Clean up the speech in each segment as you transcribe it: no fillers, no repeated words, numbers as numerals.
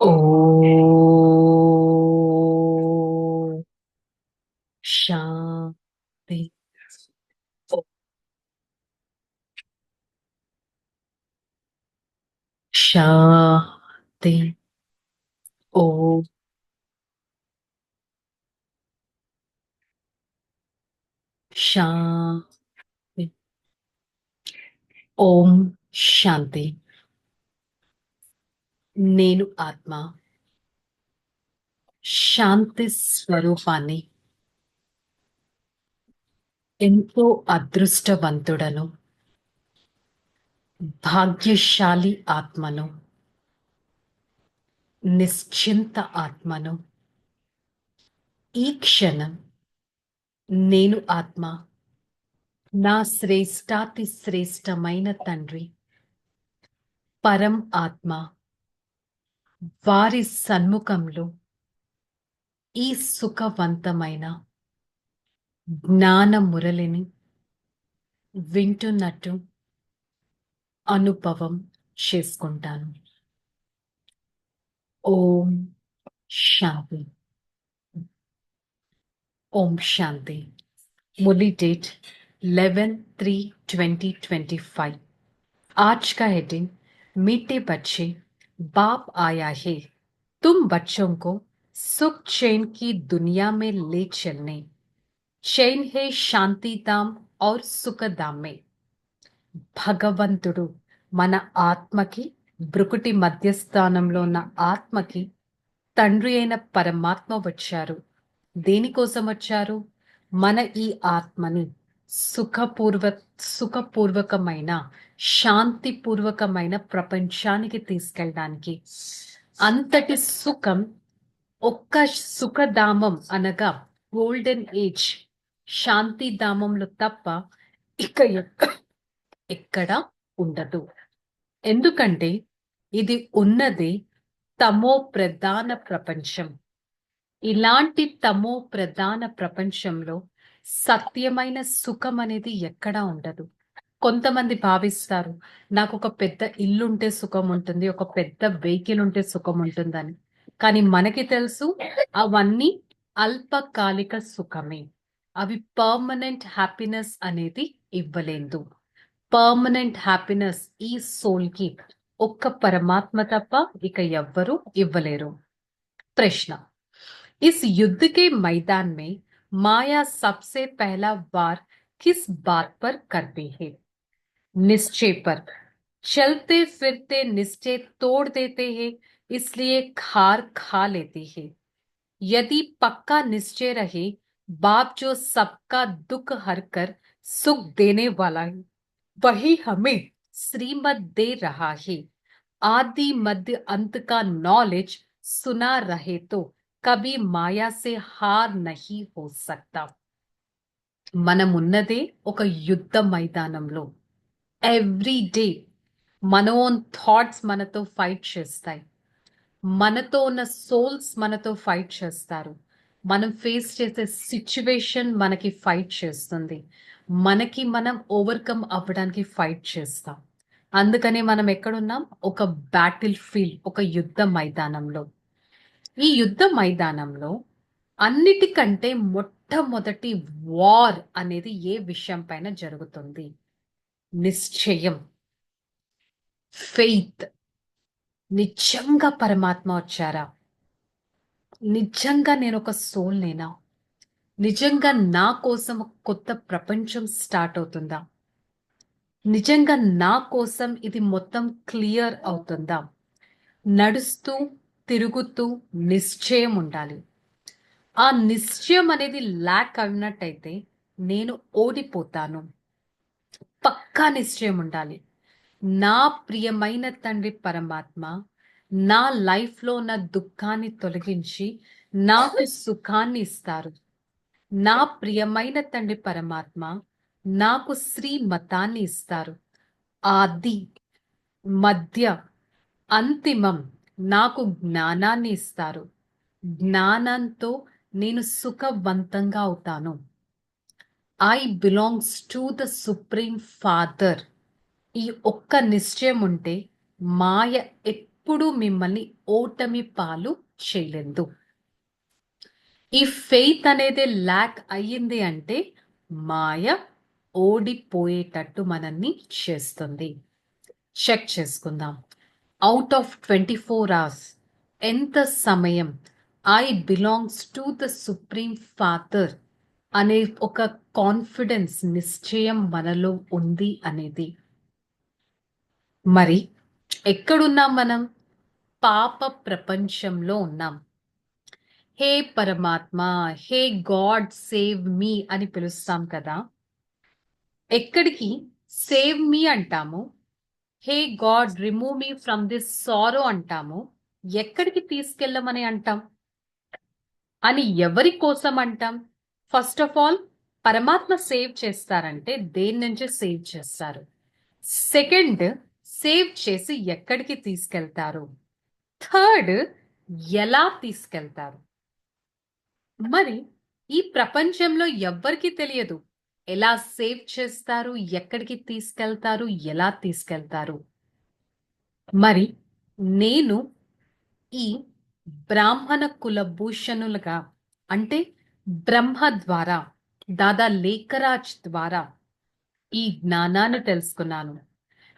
ఓం శాంతి. ఓం శాంతి. ఓం శాంతి. ఓం శాంతి. నేను ఆత్మ శాంతి స్వరూపాన్ని. ఎంతో అదృష్టవంతుడను, భాగ్యశాలి ఆత్మను, నిశ్చింత ఆత్మను. ఈ క్షణం నేను ఆత్మ నా శ్రేష్టాతి శ్రేష్టమైన తండ్రి పరం ఆత్మ వారి సన్ముఖంలో ఈ సుఖవంతమైన జ్ఞాన మురళిని వింటున్నట్టు అనుభవం చేసుకుంటాను. ఓం శాంతి. ఓం శాంతి. मुरली डेट 11/3/2025। आज का हेडिंग मीठे बच्चे बाप आया है तुम बच्चों को सुख चैन की दुनिया में ले चलने। चैन है शांति धाम और सुख धाम में। భగవంతుడు మన ఆత్మకి, బ్రుకుటి మధ్యస్థానంలో ఉన్న ఆత్మకి తండ్రి అయిన పరమాత్మ వచ్చారు. దేనికోసం వచ్చారు? మన ఈ ఆత్మని సుఖపూర్వ సుఖపూర్వకమైన శాంతిపూర్వకమైన ప్రపంచానికి తీసుకెళ్ళడానికి. అంతటి సుఖం ఒక్క సుఖధామం అనగా గోల్డెన్ ఏజ్ శాంతిధామంలో తప్ప ఇక ఎక్కడ ఉండదు. ఎందుకంటే ఇది ఉన్నది తమో ప్రధాన ప్రపంచం. ఇలాంటి తమో ప్రధాన ప్రపంచంలో సత్యమైన సుఖం అనేది ఎక్కడా ఉండదు. కొంతమంది భావిస్తారు, నాకు ఒక పెద్ద ఇల్లుంటే సుఖం ఉంటుంది, ఒక పెద్ద వెహికల్ ఉంటే సుఖం ఉంటుందని. కానీ మనకి తెలుసు అవన్నీ అల్పకాలిక సుఖమే. అవి పర్మనెంట్ హ్యాపీనెస్ అనేది ఇవ్వలేదు. పర్మనెంట్ హ్యాపీనెస్ ఈ సోల్ కి ఒక్క పరమాత్మ తప్ప ఇక ఎవ్వరూ ఇవ్వలేరు. प्रश्न, इस युद्ध के मैदान में माया सबसे पहला वार किस बात पर करती है? निश्चय पर। चलते फिरते निश्चय तोड़ देते हैं, इसलिए खार खा लेती है। यदि पक्का निश्चय रहे, बाप जो सबका दुख हर कर सुख देने वाला है, वही हमें श्रीमत दे रहा है। आदि मध्य अंत का नॉलेज सुना रहे तो कभी माया से हार नहीं हो सकता। మనమున్నదే ఒక యుద్ధ మైదానంలో. ఎవ్రీ డే మన ఓన్ థాట్స్ మనతో ఫైట్ చేస్తాయి. మనతో ఉన్న సోల్స్ మనతో ఫైట్ చేస్తారు. మనం ఫేస్ చేసే సిచ్యువేషన్ మనకి ఫైట్ చేస్తుంది. మనకి మనం ఓవర్కమ్ అవ్వడానికి ఫైట్ చేస్తాం. అందుకనే మనం ఎక్కడున్నాం? ఒక బ్యాటిల్ ఫీల్డ్, ఒక యుద్ధ మైదానంలో. ఈ యుద్ధ మైదానంలో అన్నిటికంటే మొట్టమొదటి వార్ అనేది ఏ విషయం పైన జరుగుతుంది? నిశ్చయం, ఫెయిత్. నిజంగా పరమాత్మ వచ్చారా? నిజంగా నేను ఒక సోల్ నేనా? నిజంగా నా కోసం ఒక కొత్త ప్రపంచం స్టార్ట్ అవుతుందా? నిజంగా నా కోసం ఇది మొత్తం క్లియర్ అవుతుందా? నడుస్తూ తిరుగుతూ నిశ్చయం ఉండాలి. ఆ నిశ్చయం అనేది ల్యాక్ అయినట్టయితే నేను ఓడిపోతాను. పక్కా నిశ్చయం ఉండాలి. నా ప్రియమైన తండ్రి పరమాత్మ నా లైఫ్లో ఉన్న దుఃఖాన్ని తొలగించి నాకు సుఖాన్ని ఇస్తారు. నా ప్రియమైన తండ్రి పరమాత్మ నాకు శ్రీమతాన్ని ఇస్తారు. ఆది మధ్య అంతిమం నాకు జ్ఞానాన్ని ఇస్తారు. జ్ఞానంతో నేను సుఖవంతంగా అవుతాను. I belongs to the supreme father. ఈ ఒక్క నిశ్చయం ఉంటే మాయ ఎప్పుడు మిమ్మల్ని ఓటమి పాలు చేయలేదు. ఈ ఫెయిత్ అనేది ల్యాక్ అయ్యింది అంటే మాయ ఓడిపోయేటట్టు మనల్ని చేస్తుంది. చెక్ చేసుకుందాం. అవుట్ ఆఫ్ 24 అవర్స్ ఎంత సమయం I belongs to the supreme father అనే ఒక కాన్ఫిడెన్స్, నిశ్చయం మనలో ఉంది అనేది. మరి ఎక్కడున్నాం మనం? పాప ప్రపంచంలో ఉన్నాం. హే పరమాత్మ, హే గాడ్ సేవ్ మీ అని పిలుస్తాం కదా. ఎక్కడికి సేవ్ మీ అంటాము, hey God remove me from this sorrow అంటాము, ఎక్కడికి తీసుకెళ్ళమని అంటాం, అని ఎవరి కోసం అంటాం? ఫస్ట్ ఆఫ్ ఆల్, పరమాత్మ సేవ్ చేస్తారంటే దేని నుంచి సేవ్ చేస్తారు? సెకండ్, సేవ్ చేసి ఎక్కడికి తీసుకెళ్తారు? థర్డ్, ఎలా తీసుకెళ్తారు? మరి ఈ ప్రపంచంలో ఎవ్వరికీ తెలియదు ఎలా సేవ్ చేస్తారు, ఎక్కడికి తీసుకెళ్తారు, ఎలా తీసుకెళ్తారు. మరి నేను ఈ బ్రాహ్మణ కులభూషణులుగా, అంటే బ్రహ్మ ద్వారా, దాదా లేఖరాజ్ ద్వారా ఈ జ్ఞానాన్ని తెలుసుకున్నాను.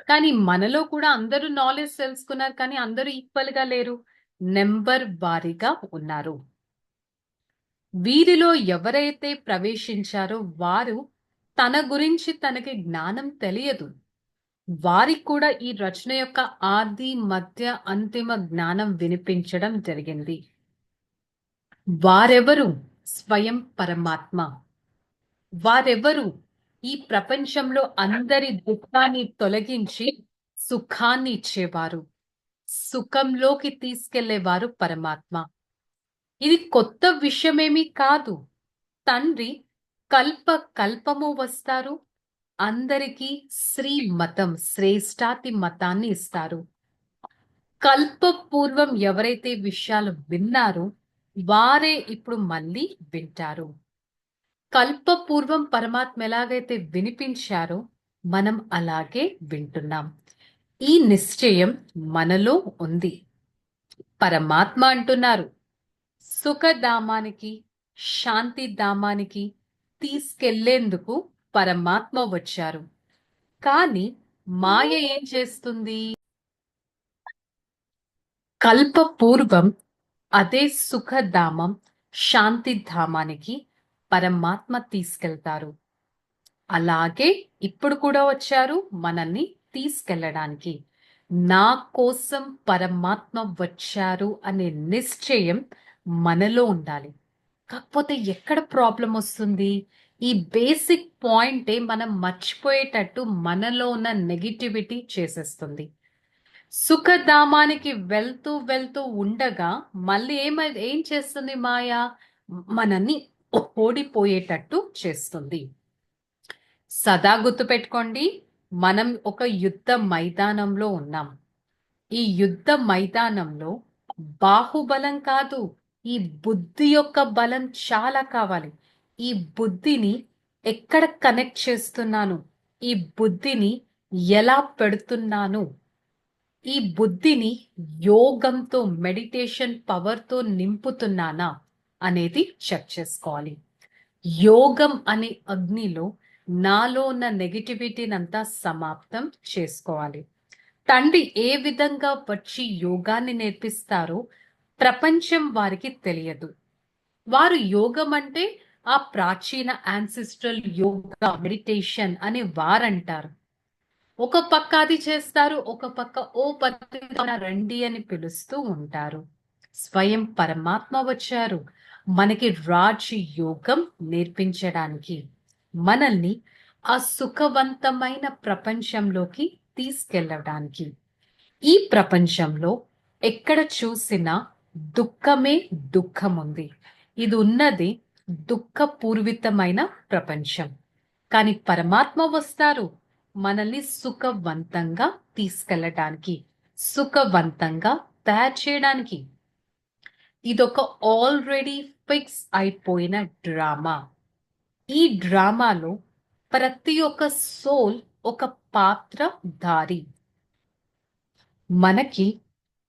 కానీ మనలో కూడా అందరూ నాలెడ్జ్ తెలుసుకున్నారు, కానీ అందరూ ఈక్వల్ గా లేరు. నెంబర్ వారీగా ఉన్నారు. వీరిలో ఎవరైతే ప్రవేశించారో వారు తన గురించి తనకి జ్ఞానం తెలియదు. వారికి కూడా ఈ రచన యొక్క ఆది మధ్య అంతిమ జ్ఞానం వినిపించడం జరిగింది. వారెవరు? స్వయం పరమాత్మ. వారెవరు? ఈ ప్రపంచంలో అందరి దుఃఖాన్ని తొలగించి సుఖాన్ని ఇచ్చేవారు, సుఖంలోకి తీసుకెళ్లేవారు పరమాత్మ. ఇది కొత్త విషయమేమీ కాదు. తండ్రి కల్ప కల్పము వస్తారు, అందరికీ శ్రీమతం, శ్రేష్టాతి మతాన్ని ఇస్తారు. కల్ప పూర్వం ఎవరైతే విషయాలు విన్నారో వారే ఇప్పుడు మళ్ళీ వింటారు. కల్ప పూర్వం పరమాత్మ ఎలాగైతే వినిపించారో మనం అలాగే వింటున్నాం. ఈ నిశ్చయం మనలో ఉంది. పరమాత్మ అంటున్నారు, సుఖధామానికి, శాంతిధామానికి తీసుకెళ్లేందుకు పరమాత్మ వచ్చారు. కానీ మాయ ఏం చేస్తుంది? కల్ప పూర్వం అదే సుఖధామం, శాంతిధామానికి పరమాత్మ తీసుకెళ్తారు. అలాగే ఇప్పుడు కూడా వచ్చారు మనల్ని తీసుకెళ్ళడానికి. నా కోసం పరమాత్మ వచ్చారు అనే నిశ్చయం మనలో ఉండాలి. కాకపోతే ఎక్కడ ప్రాబ్లం వస్తుంది? ఈ బేసిక్ పాయింటే మనం మర్చిపోయేటట్టు మనలో ఉన్న నెగిటివిటీ చేసేస్తుంది. సుఖధామానికి వెళ్తూ వెళ్తూ ఉండగా మళ్ళీ ఏం చేస్తుంది మాయ? మనల్ని ఓడిపోయేటట్టు చేస్తుంది. సదా గుర్తుపెట్టుకోండి, మనం ఒక యుద్ధ మైదానంలో ఉన్నాం. ఈ యుద్ధ మైదానంలో బాహుబలం కాదు, ఈ బుద్ధి యొక్క బలం చాలా కావాలి. ఈ బుద్ధిని ఎక్కడ కనెక్ట్ చేస్తున్నాను, ఈ బుద్ధిని ఎలా పెడుతున్నాను, ఈ బుద్ధిని యోగంతో, మెడిటేషన్ పవర్తో నింపుతున్నానా అనేది చెక్ చేసుకోవాలి. యోగం అనే అగ్నిలో నాలో ఉన్న నెగిటివిటీని అంతా సమాప్తం చేసుకోవాలి. తండ్రి ఏ విధంగా వచ్చి యోగాన్ని నేర్పిస్తారో ప్రపంచం వారికి తెలియదు. వారు యోగం అంటే ఆ ప్రాచీన యాన్సిస్ట్రల్ యోగా, మెడిటేషన్ అని వారంటారు. ఒక పక్క అది చేస్తారు, ఒక పక్క ఓ పద్ధతి రండి అని పిలుస్తూ ఉంటారు. స్వయం పరమాత్మ వచ్చారు మనకి రాజ్ యోగం నేర్పించడానికి, మనల్ని ఆ సుఖవంతమైన ప్రపంచంలోకి తీసుకెళ్ళడానికి. ఈ ప్రపంచంలో ఎక్కడ చూసినా దుఃఖమే దుఃఖం ఉంది. ఇది ఉన్నది దుఃఖపూర్వితమైన ప్రపంచం. కానీ పరమాత్మ వస్తారు మనల్ని సుఖవంతంగా తీసుకెళ్ళడానికి, సుఖవంతంగా తయారు చేయడానికి. ఇదొక ఆల్రెడీ ఫిక్స్ అయిపోయిన డ్రామా. ఈ డ్రామాలో ప్రతి ఒక్క సోల్ ఒక పాత్రధారి. మనకి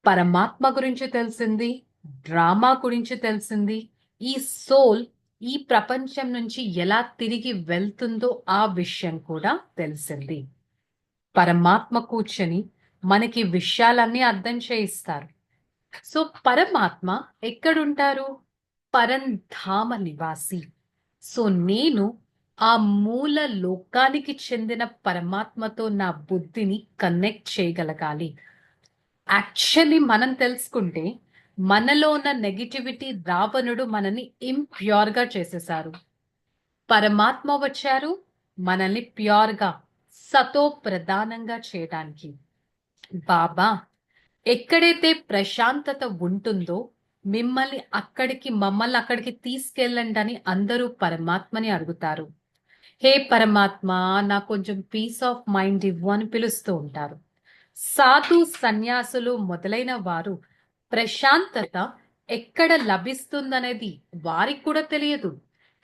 పరమాత్మ గురించి తెలిసింది, డ్రామా గురించి తెలిసింది, ఈ సోల్ ఈ ప్రపంచం నుంచి ఎలా తిరిగి వెళ్తుందో ఆ విషయం కూడా తెలిసింది. పరమాత్మ కూర్చొని మనకి విషయాలన్నీ అర్థం చేయిస్తారు. సో పరమాత్మ ఎక్కడుంటారు? పరంధామ నివాసి. సో నేను ఆ మూల లోకానికి చెందిన పరమాత్మతో నా బుద్ధిని కనెక్ట్ చేయగలగాలి. యాక్చువల్లీ మనం తెలుసుకుంటే మనలో ఉన్న నెగిటివిటీ రావణుడు మనని ఇంప్యూర్ గా చేసేశారు. పరమాత్మ వచ్చారు మనల్ని ప్యూర్ గా సతో ప్రధానంగా చేయడానికి. బాబా ఎక్కడైతే ప్రశాంతత ఉంటుందో మమ్మల్ని అక్కడికి తీసుకెళ్ళండి అని అందరూ పరమాత్మని అడుగుతారు. హే పరమాత్మ, నాకు కొంచెం పీస్ ఆఫ్ మైండ్ ఇవ్వు అని పిలుస్తూ ఉంటారు. సాధు సన్యాసులు మొదలైన వారు ప్రశాంతత ఎక్కడ లభిస్తుందనేది వారికి కూడా తెలియదు.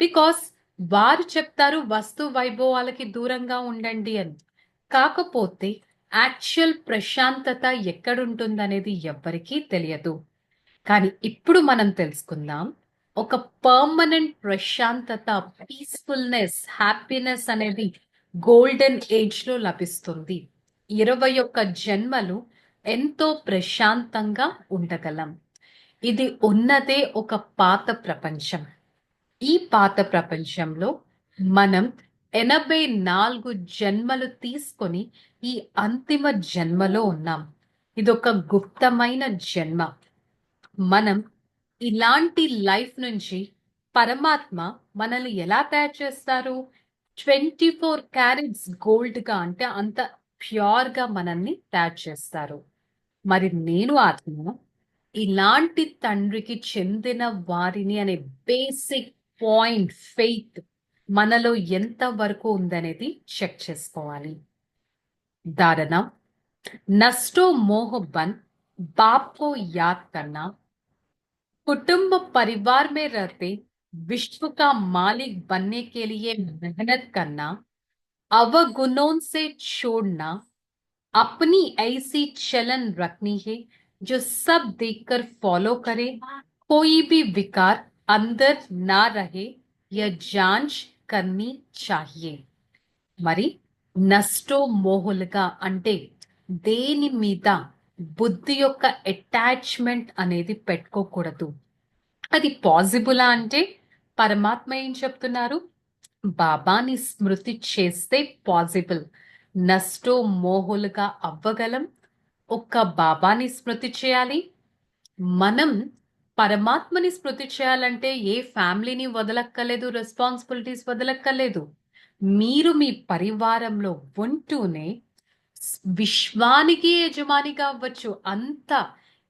బికాస్ వారు చెప్తారు వస్తు వైభవాలకి దూరంగా ఉండండి అని. కాకపోతే యాక్చువల్ ప్రశాంతత ఎక్కడుంటుందనేది ఎవ్వరికీ తెలియదు. కానీ ఇప్పుడు మనం తెలుసుకుందాం, ఒక పర్మనెంట్ ప్రశాంతత, పీస్ఫుల్నెస్, హ్యాపీనెస్ అనేది గోల్డెన్ ఏజ్ లో లభిస్తుంది. 21 జన్మలు ఎంతో ప్రశాంతంగా ఉండగలం. ఇది ఉన్నదే ఒక పాత ప్రపంచం. ఈ పాత ప్రపంచంలో మనం 84 జన్మలు తీసుకొని ఈ అంతిమ జన్మలో ఉన్నాం. ఇదొక గుప్తమైన జన్మ. మనం ఇలాంటి లైఫ్ నుంచి పరమాత్మ మనల్ని ఎలా తయారు చేస్తారు? 24 క్యారెట్స్ గోల్డ్ గా, అంటే అంత ప్యూర్ గా మనల్ని తయారు చేస్తారు. మరి నేను ఆత్మ ఇలాంటి తండ్రికి చెందిన వారిని అనే బేసిక్ పాయింట్ ఫెయిత్ మనలో ఎంత వరకు ఉందనేది చెక్ చేసుకోవాలి. धारणा, नष्टो मोह बन बाप को याद करना, कुटुंब परिवार में रहते विश्व का मालिक बनने के लिए मेहनत करना, अवगुणों से छोड़ना, अपनी ऐसी चलन रखनी है जो सब देखकर फॉलो करे, कोई भी विकार अंदर ना रहे, यह जांच करनी चाहिए. మరి నష్టో మోహులుగా అంటే దేని మీద బుద్ధి యొక్క అటాచ్మెంట్ అనేది పెట్టుకోకూడదు. అది పాసిబులా అంటే పరమాత్మ ఏం చెప్తున్నారు? బాబాని స్మృతి చేస్తే పాసిబుల్. నష్టో మోహులుగా అవ్వగలం. ఒక్క బాబాని స్మృతి చేయాలి. మనం పరమాత్మని స్మృతి చేయాలంటే ఏ ఫ్యామిలీని వదలక్కర్లేదు, రెస్పాన్సిబిలిటీస్ వదలక్కర్లేదు. మీరు మీ పరివారంలో ఉంటూనే విశ్వానికి యజమానిగా అవ్వచ్చు. అంత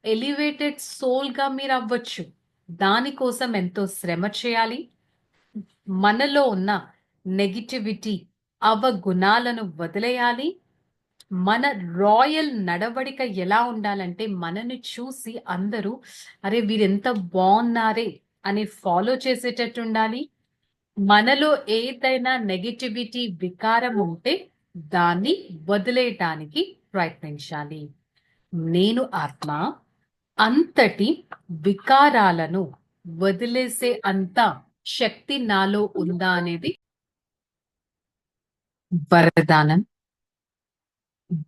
ఎలివేటెడ్ సోల్ గా మీరు అవ్వచ్చు. దానికోసం ఎంతో శ్రమ చేయాలి. మనలో ఉన్న నెగిటివిటీ, అవగుణాలను వదిలేయాలి. మన రాయల్ నడవడిక ఎలా ఉండాలంటే మనని చూసి అందరూ అరే వీరెంత బాగున్నారే అని ఫాలో చేసేటట్టు ఉండాలి. మనలో ఏదైనా నెగిటివిటీ, వికారం ఉంటే దాన్ని వదిలేయటానికి ప్రయత్నించాలి. నేను ఆత్మ అంతటి వికారాలను వదిలేసే అంత శక్తి నాలో ఉందా అనేది వరదానం.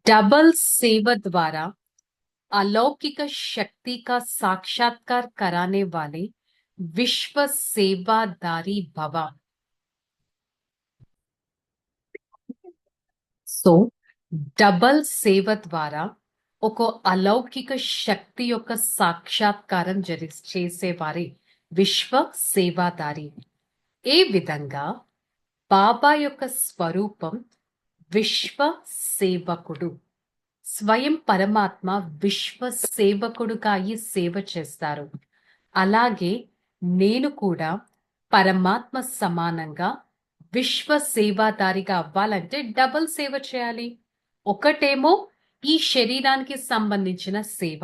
डबल सेवा द्वारा अलौकिक शक्ति का साक्षात्कार कराने वाले विश्व सेवादारी भव. సో డబల్ సేవ ద్వారా ఒక అలౌకిక శక్తి యొక్క సాక్షాత్కారం చేసేవారే విశ్వ సేవాదారి. ఏ విధంగా బాబా యొక్క స్వరూపం విశ్వ సేవకుడు. స్వయం పరమాత్మ విశ్వ సేవకుడుగా అయి సేవ చేస్తారు. అలాగే నేను కూడా పరమాత్మ సమానంగా విశ్వ సేవాదారిగా అవ్వాలంటే డబల్ సేవ చేయాలి. ఒకటేమో ఈ శరీరానికి సంబంధించిన సేవ,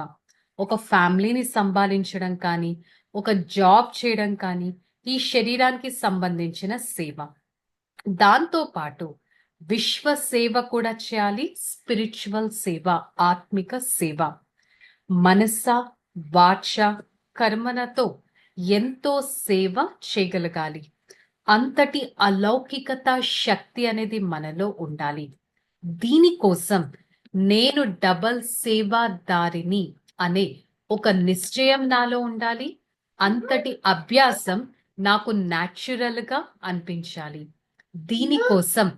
ఒక ఫ్యామిలీని సంపాదించడం కానీ, ఒక జాబ్ చేయడం కానీ, ఈ శరీరానికి సంబంధించిన సేవ. దాంతో పాటు విశ్వ సేవ కూడా చేయాలి, స్పిరిచువల్ సేవ, ఆత్మిక సేవ. మనస, వాచ, కర్మనతో ఎంతో సేవ చేయగలగాలి. అంతటి అలౌకికత శక్తి అనేది మనలో ఉండాలి. దీనికోసం నేను డబల్ సేవాదారిని అనే ఒక నిశ్చయం నాలో ఉండాలి. అంతటి అభ్యాసం నాకు న్యాచురల్ గా అనిపించాలి. దీనికోసం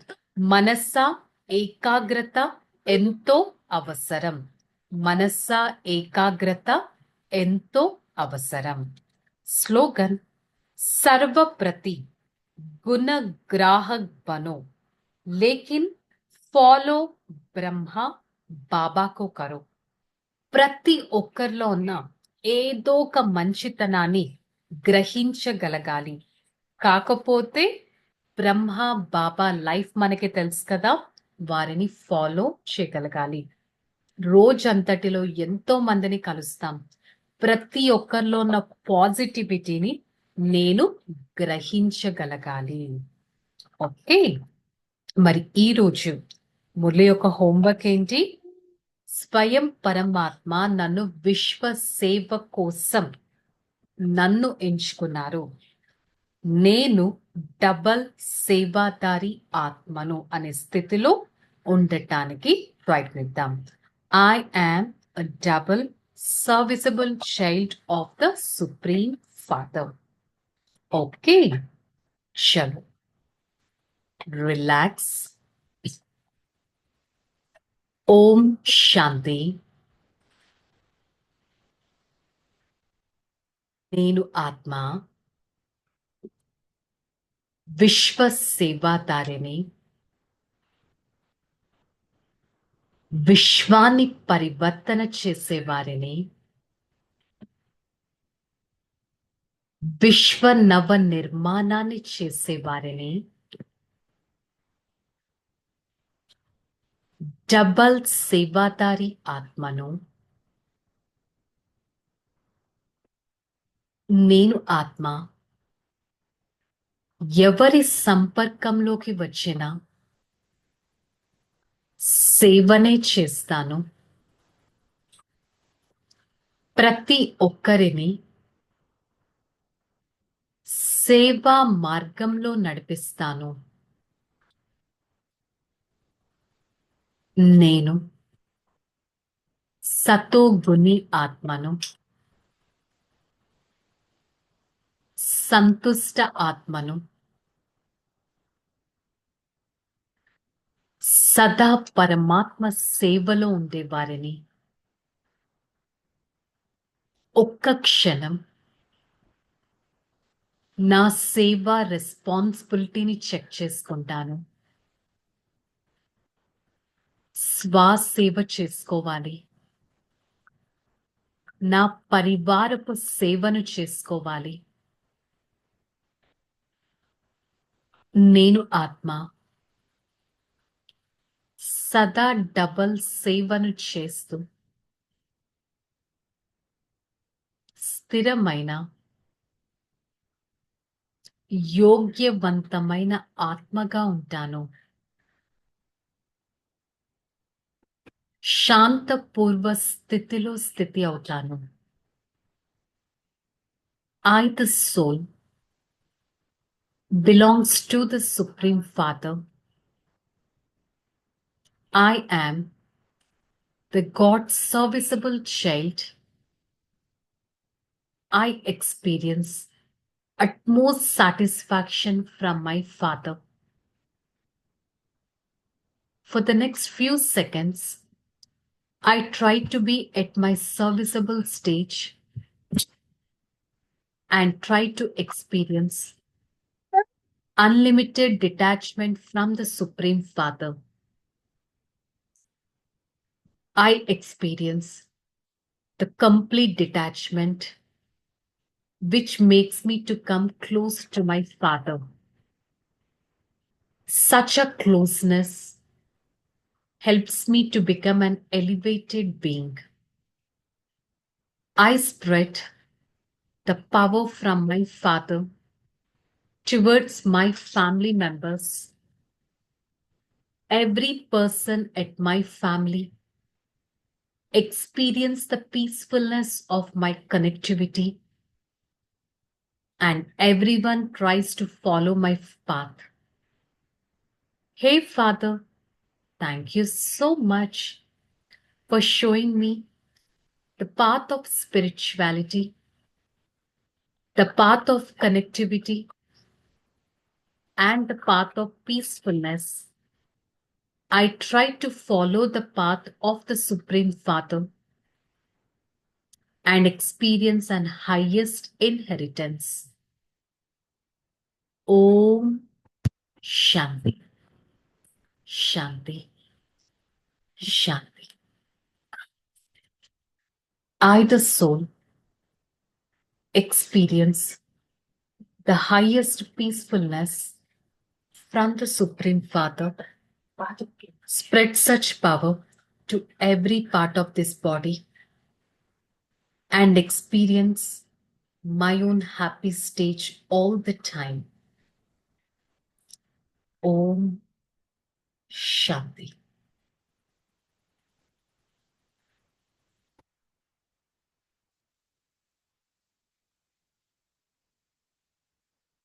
మనస్స ఏకాగ్రత ఎంతో అవసరం. మనస్స ఏకాగ్రత ఎంతో అవసరం. స్లోగన్ सर्वप्रति गुणग्राहक बनो लेकिन ఫాలో బ్రహ్మ బాబాకు కరో. ప్రతి ఒక్కరిలో ఉన్న ఏదో ఒక మంచితనాన్ని గ్రహించగలగాలి. కాకపోతే బ్రహ్మ బాబా లైఫ్ మనకి తెలుసు కదా, వారిని ఫాలో చేయగలగాలి. రోజంతటిలో ఎంతో మందిని కలుస్తాం. ప్రతి ఒక్కరిలో ఉన్న పాజిటివిటీని నేను గ్రహించగలగాలి. ఓకే, మరి ఈరోజు మురళి యొక్క హోంవర్క్ ఏంటి? స్వయం పరమాత్మ నన్ను విశ్వ సేవ కోసం నన్ను ఎంచుకున్నారు. నేను డబల్ సేవాదారి ఆత్మను అనే స్థితిలో ఉండటానికి ప్రయత్నిద్దాం. I am a double serviceable child of the Supreme Father. Okay, chalo. Relax. Om Shanti. నేను ఆత్మ విశ్వ సేవాదారిని, విశ్వాన్ని పరివర్తన చేసేవారిని, విశ్వ నవ నిర్మాణాన్ని చేసేవారిని, డబల్ సేవాదారి ఆత్మను. నేను ఆత్మ ఎవరి సంపర్కంలోకి వచ్చినా సేవనే చేస్తాను. ప్రతి ఒక్కరిని సేవా మార్గంలో నడిపిస్తాను. నేను సతోగుణి ఆత్మను, సంతుష్ట ఆత్మను, సదా పరమాత్మ సేవలో ఉండేవారిని. ఒక్క క్షణం నా సేవా రెస్పాన్సిబిలిటీని చెక్ చేసుకుంటాను. స్వసేవ చేసుకోవాలి. నా పరివారపు సేవను చేసుకోవాలి. నేను ఆత్మ సదా డబల్ సేవను చేస్తూ స్థిరమైన యోగ్యవంతమైన ఆత్మగా ఉంటాను. శాంతపూర్వ స్థితిలో స్థితి అవుతాను. I, the soul, belongs to the Supreme Father. I am the God's serviceable child. I experience utmost satisfaction from my Father. For the next few seconds, I try to be at my serviceable stage and try to experience unlimited detachment from the Supreme Father. I experience the complete detachment which makes me to come close to my Father. Such a closeness helps me to become an elevated being. I spread the power from my Father towards my family members. Every person at my family experience the peacefulness of my connectivity, and everyone tries to follow my path. Hey, Father, thank you so much for showing me the path of spirituality, the path of connectivity, and the path of peacefulness. I try to follow the path of the Supreme Father and experience an highest inheritance. Om Shanti, Shanti, Shanti. I, the soul, experience the highest peacefulness from the Supreme Father. Spread such power to every part of this body and experience my own happy stage all the time. Om Shanti.